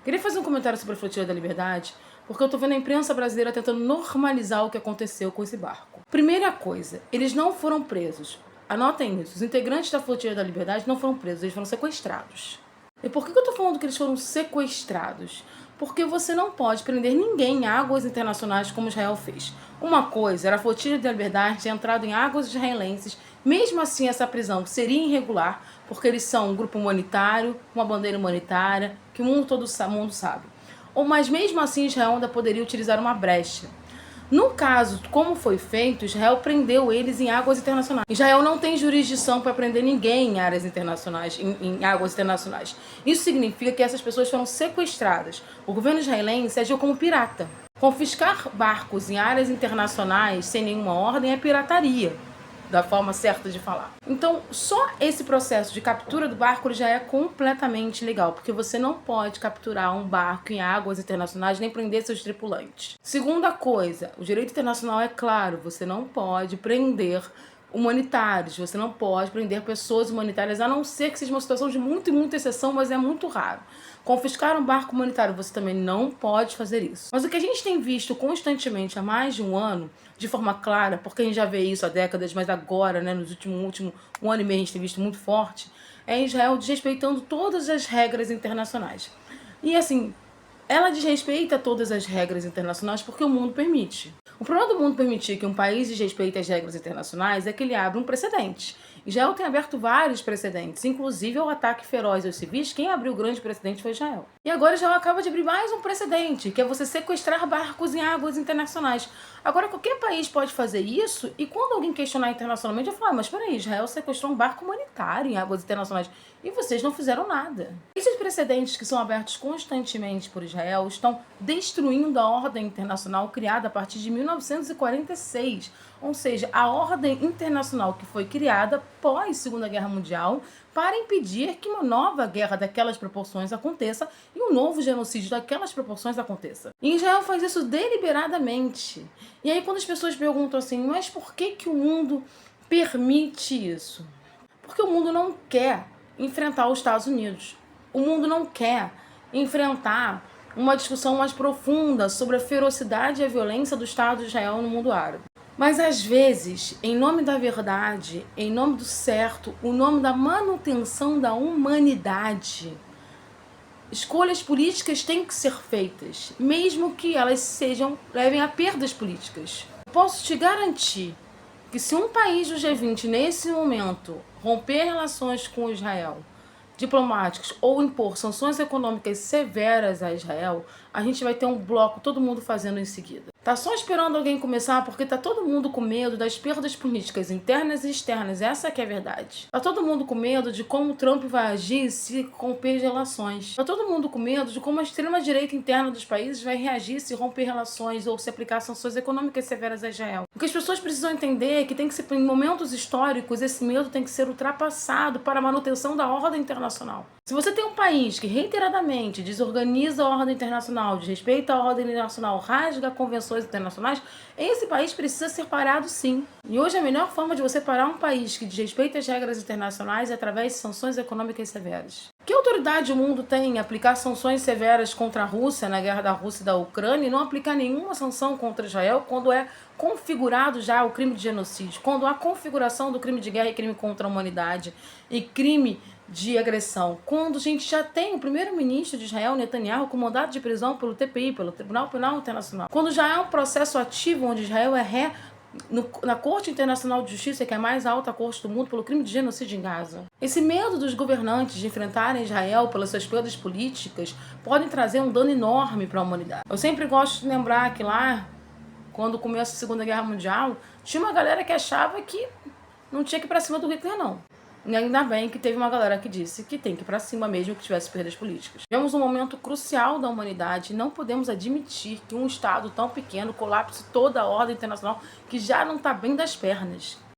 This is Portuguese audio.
Queria fazer um comentário sobre a Flotila da Liberdade, porque eu tô vendo a imprensa brasileira tentando normalizar o que aconteceu com esse barco. Primeira coisa, eles não foram presos. Anotem isso, os integrantes da Flotila da Liberdade não foram presos, eles foram sequestrados. E por que eu tô falando que eles foram sequestrados? Porque você não pode prender ninguém em águas internacionais como Israel fez. Uma coisa era a Flotila da Liberdade ter entrado em águas israelenses, mesmo assim essa prisão seria irregular, porque eles são um grupo humanitário, uma bandeira humanitária, que o mundo sabe. Mas mesmo assim Israel ainda poderia utilizar uma brecha. No caso, como foi feito, Israel prendeu eles em águas internacionais. Israel não tem jurisdição para prender ninguém em áreas internacionais, em águas internacionais. Isso significa que essas pessoas foram sequestradas. O governo israelense agiu como pirata. Confiscar barcos em áreas internacionais sem nenhuma ordem é pirataria, da forma certa de falar. Então, só esse processo de captura do barco já é completamente legal, porque você não pode capturar um barco em águas internacionais nem prender seus tripulantes. Segunda coisa, o direito internacional é claro, você não pode prender humanitários, você não pode prender pessoas humanitárias, a não ser que seja uma situação de muita exceção, mas é muito raro. Confiscar um barco humanitário, você também não pode fazer isso. Mas o que a gente tem visto constantemente há mais de um ano, de forma clara, porque a gente já vê isso há décadas, mas agora, né, nos último um ano e meio a gente tem visto muito forte, é Israel desrespeitando todas as regras internacionais. E assim, ela desrespeita todas as regras internacionais porque o mundo permite. O problema do mundo permitir que um país desrespeite as regras internacionais é que ele abre um precedente. Israel tem aberto vários precedentes, inclusive o ataque feroz aos civis. Quem abriu o grande precedente foi Israel. E agora Israel acaba de abrir mais um precedente, que é você sequestrar barcos em águas internacionais. Agora, qualquer país pode fazer isso, e quando alguém questionar internacionalmente, eu falo, mas peraí, Israel sequestrou um barco humanitário em águas internacionais e vocês não fizeram nada. Esses precedentes que são abertos constantemente por Israel estão destruindo a ordem internacional criada a partir de 1946. Ou seja, a ordem internacional que foi criada pós Segunda Guerra Mundial para impedir que uma nova guerra daquelas proporções aconteça e um novo genocídio daquelas proporções aconteça. E Israel faz isso deliberadamente. E aí quando as pessoas perguntam assim, mas por que o mundo permite isso? Porque o mundo não quer enfrentar os Estados Unidos. O mundo não quer enfrentar uma discussão mais profunda sobre a ferocidade e a violência do Estado de Israel no mundo árabe. Mas às vezes, em nome da verdade, em nome do certo, o nome da manutenção da humanidade, escolhas políticas têm que ser feitas, mesmo que elas levem a perdas políticas. Posso te garantir que se um país do G20 nesse momento romper relações com Israel, diplomáticas, ou impor sanções econômicas severas a Israel, a gente vai ter um bloco, todo mundo fazendo em seguida. Tá só esperando alguém começar porque tá todo mundo com medo das perdas políticas internas e externas, essa que é a verdade. Tá todo mundo com medo de como Trump vai agir se romper relações. Tá todo mundo com medo de como a extrema-direita interna dos países vai reagir se romper relações ou se aplicar sanções econômicas severas a Israel. O que as pessoas precisam entender é que tem que ser, em momentos históricos, esse medo tem que ser ultrapassado para a manutenção da ordem internacional. Se você tem um país que reiteradamente desorganiza a ordem internacional, desrespeita a ordem internacional, rasga convenções internacionais, esse país precisa ser parado sim. E hoje a melhor forma de você parar um país que desrespeita as regras internacionais é através de sanções econômicas severas. Que autoridade o mundo tem em aplicar sanções severas contra a Rússia na guerra da Rússia e da Ucrânia e não aplicar nenhuma sanção contra Israel quando é configurado já o crime de genocídio, quando há configuração do crime de guerra e crime contra a humanidade e crime de agressão, quando a gente já tem o primeiro-ministro de Israel, Netanyahu, com mandado de prisão pelo TPI, pelo Tribunal Penal Internacional, quando já há um processo ativo onde Israel é ré na Corte Internacional de Justiça, que é a mais alta corte do mundo, pelo crime de genocídio em Gaza. Esse medo dos governantes de enfrentarem Israel pelas suas perdas políticas podem trazer um dano enorme para a humanidade. Eu sempre gosto de lembrar que lá, quando começou a Segunda Guerra Mundial, tinha uma galera que achava que não tinha que ir para cima do Hitler, não. E ainda bem que teve uma galera que disse que tem que ir para cima mesmo que tivesse perdas políticas. Vivemos um momento crucial da humanidade e não podemos admitir que um Estado tão pequeno colapse toda a ordem internacional que já não está bem das pernas.